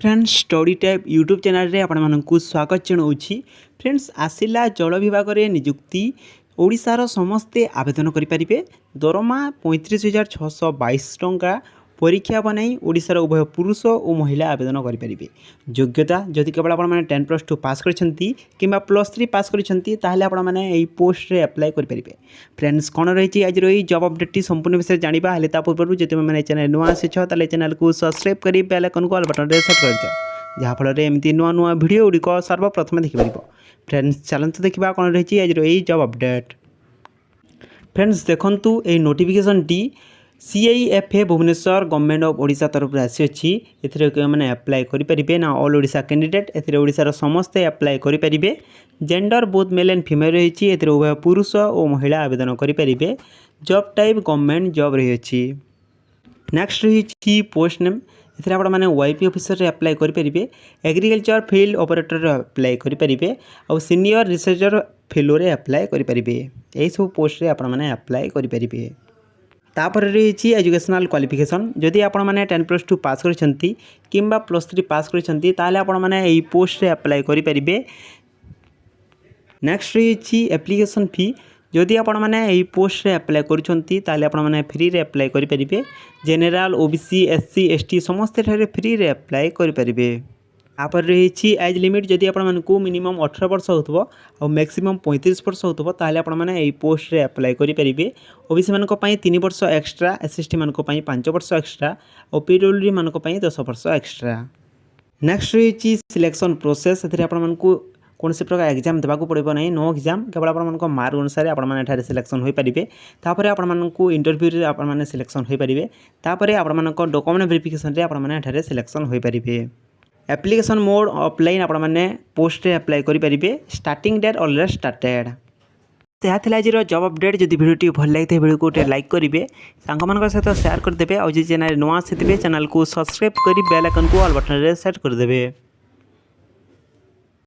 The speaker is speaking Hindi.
Friends study type YouTube channel रे आपको स्वागत जनाऊँगी। फ्रेंड्स आसिला जल विभाग में नियुक्ति ओडिशार समस्ते आवेदन करें। दरमा 35,622 टंका परीक्षा बनाई ओडिशार उभय पुरुष और महिला आवेदन करें। योग्यता जदि केवल आप 10+2 पास करछंती किंबा +3 पास करछंती ताहले आपण माने एई पोस्ट रे अप्लाई करें। फ्रेंड्स कौन रही आज रही जॉब अपडेट संपूर्ण विषय जाना हेल्ले पूर्व जो तुम मैंने चैनल नुआ आसी ताले चैनल को सब्सक्राइब कर बेल आइकन को ऑल बटन रे सेट कर दियो जहाँफल एमती नुआ नुआ वीडियो गुड़िक सर्वप्रथम देखिपर। फ्रेंड्स चलते देखा कौन रही आज रही जॉब अपडेट। फ्रेंड्स देखंतु ए नोटिफिकेशन टी CIFA Bhubaneswar government of Odisha तरफ आसी अच्छी मैंने अप्लाई करें ना ऑल ओडिशा कैंडिडेट एशार समस्ते अप्लाई करें। Gender both male and female रही उभय पुरुष और महिला आवेदन करें। जॉब टाइप गवर्नमेंट जॉब रही। नेक्स्ट रही पोस्ट नेम आप YP ऑफिसर रे अप्लाई करें। एग्रीकल्चर फील्ड ऑपरेटर अप्लाई करें और सीनियर रिसर्चर फेलो रे अप्लाई करें। यही सब पोस्ट रे आप अप्लाई करें। तापर रही एजुकेशनल क्वालिफिकेशन जदि आप 10+2 पास करछंती किंबा +3 पास करछंती ताले आपण माने एई पोस्ट रे अप्लाई करें। नेक्स्ट रही एप्लिकेशन फी जदि आपण माने एई पोस्ट रे अप्लाई करछंती ताले आपण माने फ्री रे अप्लाई करें। जनरल OBC SC ST समस्त फ्री रे अप्लाई करें। आपर रही एज लिमिट जदि आपको मिनिमम 18 वर्ष हो और मैक्सिमम 35 वर्ष हो ताले आपण माने एई पोस्ट रे अप्लाई करें। OBC मानक पई 3 वर्ष एक्स्ट्रा, SST मानक पई 5 वर्ष एक्स्ट्रा और PWD मानक पई 10 वर्ष एक्स्ट्रा। नेक्स्ट रही सिलेक्शन प्रोसेस आपको कौन से प्रकार एग्जाम देवाक पड़ो ना, नो एग्जाम केवल आप मार्क अनुसार आप सिलेक्शन हो पारे। तापर आपको इंटरव्यू आप सिलेक्शन हो पारे। तापर आप डॉक्यूमेंट वेरिफिकेशन रे आप सिलेक्शन हो पारे। एप्लिकेशन मोड ऑफलाइन आप पोस्ट रे अप्लाई करें। Starting date already started. यह आज जॉब अपडेट। जब वीडियो भल लगी वीडियो को लाइक करेंगे, सांग सहित शेयर करदे और जो चैनल नुआ आसी चैनल को सब्सक्राइब कर बेल आइकन को ऑल बटन रे सेट करदे।